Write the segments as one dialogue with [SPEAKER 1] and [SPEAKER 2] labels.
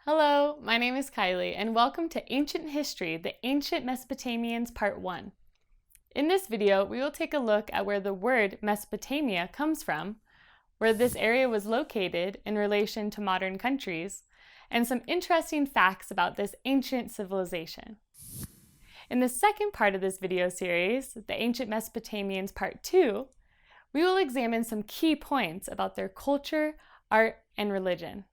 [SPEAKER 1] Hello, my name is Kylie, and welcome to Ancient History, the Ancient Mesopotamians Part 1. In this video, we will take a look at where the word Mesopotamia comes from, where this area was located in relation to modern countries, and some interesting facts about this ancient civilization. In the second part of this video series, the Ancient Mesopotamians Part 2, we will examine some key points about their culture, art, and religion.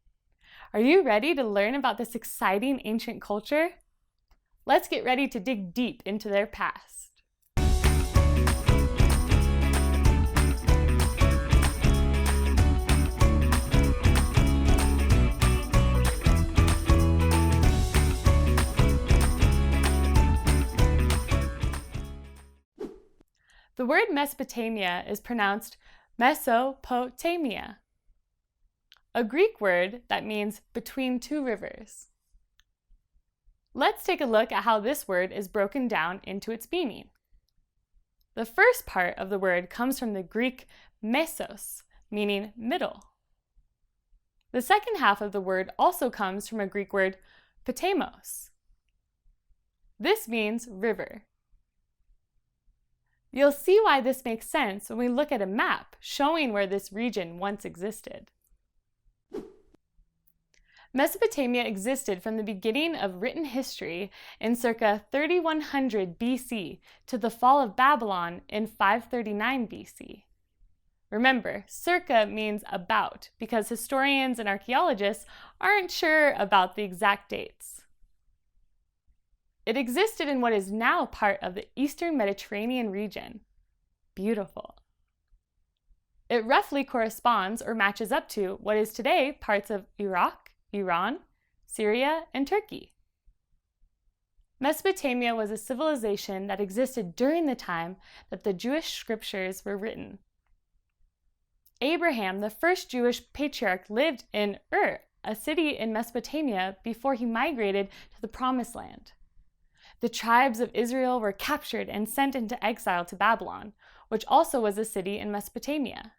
[SPEAKER 1] Are you ready to learn about this exciting ancient culture? Let's get ready to dig deep into their past. The word Mesopotamia is pronounced Mesopotamia, a Greek word that means between two rivers. Let's take a look at how this word is broken down into its meaning. The first part of the word comes from the Greek mesos, meaning middle. The second half of the word also comes from a Greek word potamos. This means river. You'll see why this makes sense when we look at a map showing where this region once existed. Mesopotamia existed from the beginning of written history in circa 3100 BC to the fall of Babylon in 539 BC. Remember, circa means about because historians and archaeologists aren't sure about the exact dates. It existed in what is now part of the Eastern Mediterranean region. Beautiful. It roughly corresponds or matches up to what is today parts of Iraq, Iran, Syria, and Turkey. Mesopotamia was a civilization that existed during the time that the Jewish scriptures were written. Abraham, the first Jewish patriarch, lived in Ur, a city in Mesopotamia, before he migrated to the Promised Land. The tribes of Israel were captured and sent into exile to Babylon, which also was a city in Mesopotamia.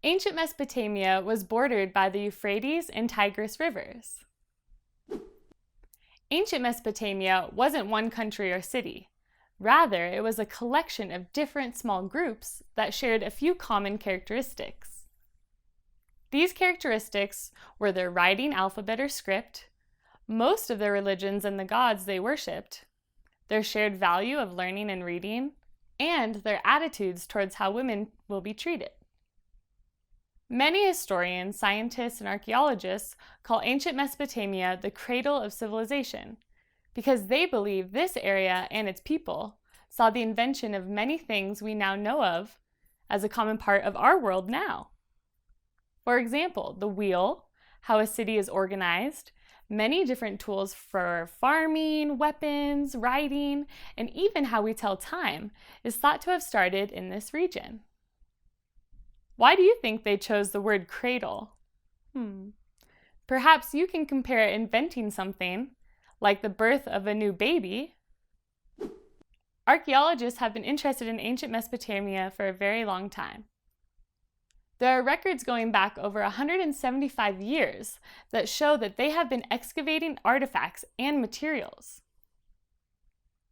[SPEAKER 1] Ancient Mesopotamia was bordered by the Euphrates and Tigris rivers. Ancient Mesopotamia wasn't one country or city. Rather, it was a collection of different small groups that shared a few common characteristics. These characteristics were their writing alphabet or script, most of their religions and the gods they worshipped, their shared value of learning and reading, and their attitudes towards how women will be treated. Many historians, scientists, and archaeologists call ancient Mesopotamia the cradle of civilization because they believe this area and its people saw the invention of many things we now know of as a common part of our world now. For example, the wheel, how a city is organized, many different tools for farming, weapons, writing, and even how we tell time is thought to have started in this region. Why do you think they chose the word cradle? Perhaps you can compare inventing something, like the birth of a new baby. Archaeologists have been interested in ancient Mesopotamia for a very long time. There are records going back over 175 years that show that they have been excavating artifacts and materials.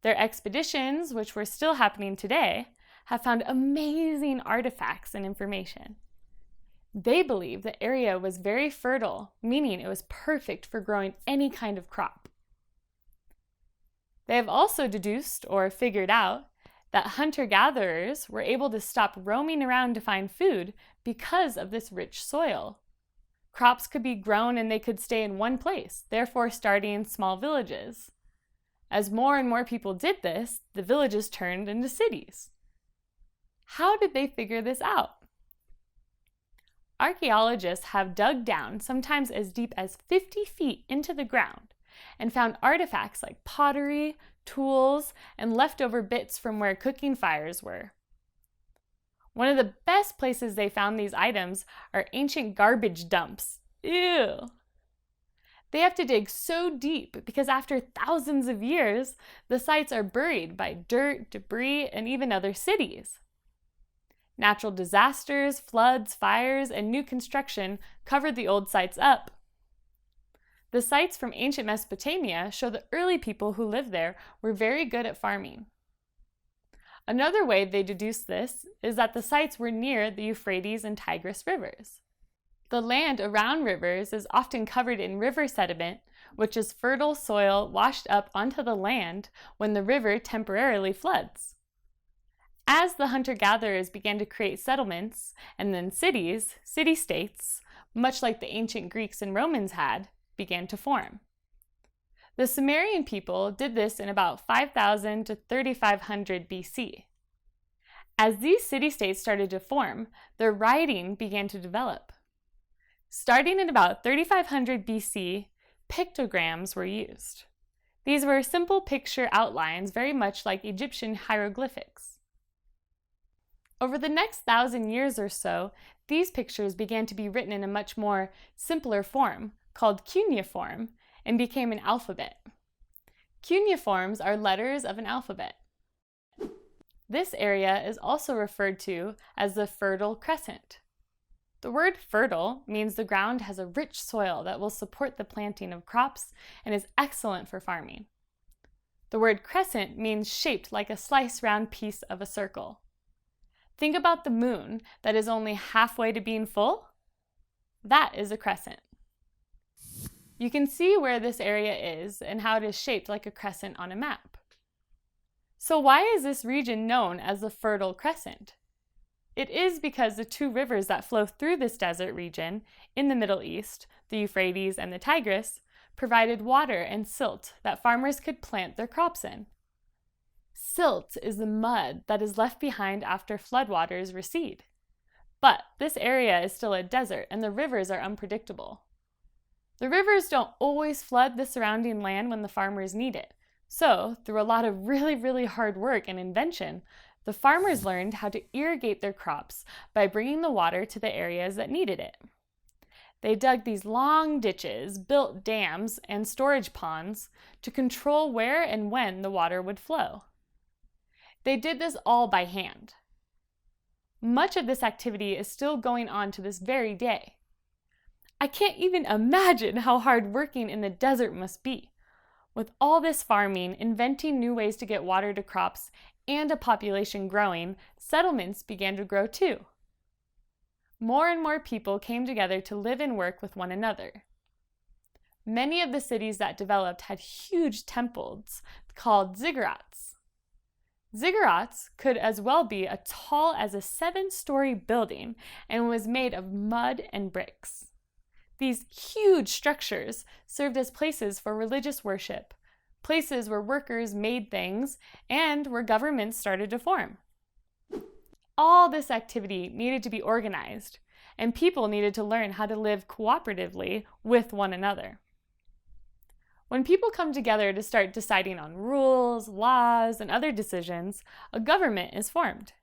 [SPEAKER 1] Their expeditions, which were still happening today, have found amazing artifacts and information. They believe the area was very fertile, meaning it was perfect for growing any kind of crop. They have also deduced or figured out that hunter-gatherers were able to stop roaming around to find food because of this rich soil. Crops could be grown and they could stay in one place, therefore starting small villages. As more and more people did this, the villages turned into cities. How did they figure this out? Archaeologists have dug down, sometimes as deep as 50 feet into the ground, and found artifacts like pottery, tools, and leftover bits from where cooking fires were. One of the best places they found these items are ancient garbage dumps. Ew! They have to dig so deep because after thousands of years, the sites are buried by dirt, debris, and even other cities. Natural disasters, floods, fires, and new construction covered the old sites up. The sites from ancient Mesopotamia show the early people who lived there were very good at farming. Another way they deduce this is that the sites were near the Euphrates and Tigris rivers. The land around rivers is often covered in river sediment, which is fertile soil washed up onto the land when the river temporarily floods. As the hunter-gatherers began to create settlements and then cities, city-states, much like the ancient Greeks and Romans had, began to form. The Sumerian people did this in about 5000 to 3500 BC. As these city-states started to form, their writing began to develop. Starting in about 3500 BC, pictograms were used. These were simple picture outlines, very much like Egyptian hieroglyphics. Over the next 1,000 years or so, these pictures began to be written in a much more simpler form, called cuneiform, and became an alphabet. Cuneiforms are letters of an alphabet. This area is also referred to as the Fertile Crescent. The word fertile means the ground has a rich soil that will support the planting of crops and is excellent for farming. The word crescent means shaped like a sliced round piece of a circle. Think about the moon that is only halfway to being full. That is a crescent. You can see where this area is and how it is shaped like a crescent on a map. So why is this region known as the Fertile Crescent? It is because the two rivers that flow through this desert region in the Middle East, the Euphrates and the Tigris, provided water and silt that farmers could plant their crops in. Silt is the mud that is left behind after floodwaters recede. But this area is still a desert and the rivers are unpredictable. The rivers don't always flood the surrounding land when the farmers need it. So, through a lot of really hard work and invention, the farmers learned how to irrigate their crops by bringing the water to the areas that needed it. They dug these long ditches, built dams and storage ponds to control where and when the water would flow. They did this all by hand. Much of this activity is still going on to this very day. I can't even imagine how hard working in the desert must be. With all this farming, inventing new ways to get water to crops, and a population growing, settlements began to grow too. More and more people came together to live and work with one another. Many of the cities that developed had huge temples called ziggurats. Ziggurats could as well be as tall as a 7-story building and was made of mud and bricks. These huge structures served as places for religious worship, places where workers made things, and where governments started to form. All this activity needed to be organized, and people needed to learn how to live cooperatively with one another. When people come together to start deciding on rules, laws, and other decisions, a government is formed.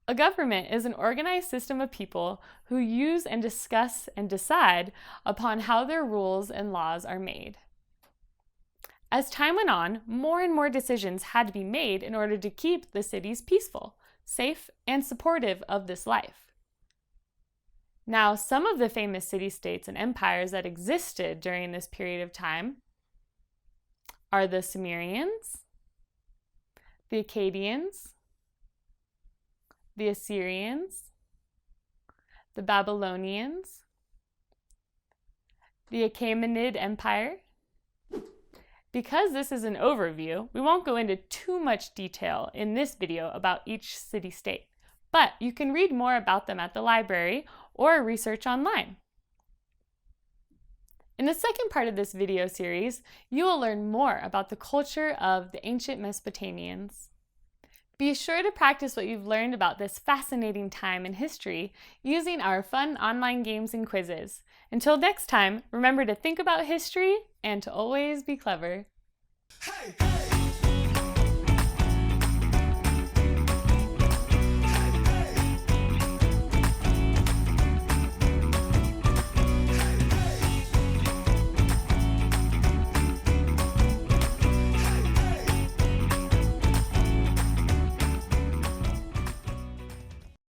[SPEAKER 1] A government is an organized system of people who use and discuss and decide upon how their rules and laws are made. As time went on, more and more decisions had to be made in order to keep the cities peaceful, safe, and supportive of this life. Now, some of the famous city-states and empires that existed during this period of time are the Sumerians, the Akkadians, the Assyrians, the Babylonians, the Achaemenid Empire. Because this is an overview, we won't go into too much detail in this video about each city-state, but you can read more about them at the library or research online. In the second part of this video series, you will learn more about the culture of the ancient Mesopotamians. Be sure to practice what you've learned about this fascinating time in history using our fun online games and quizzes. Until next time, remember to think about history and to always be clever. Hey!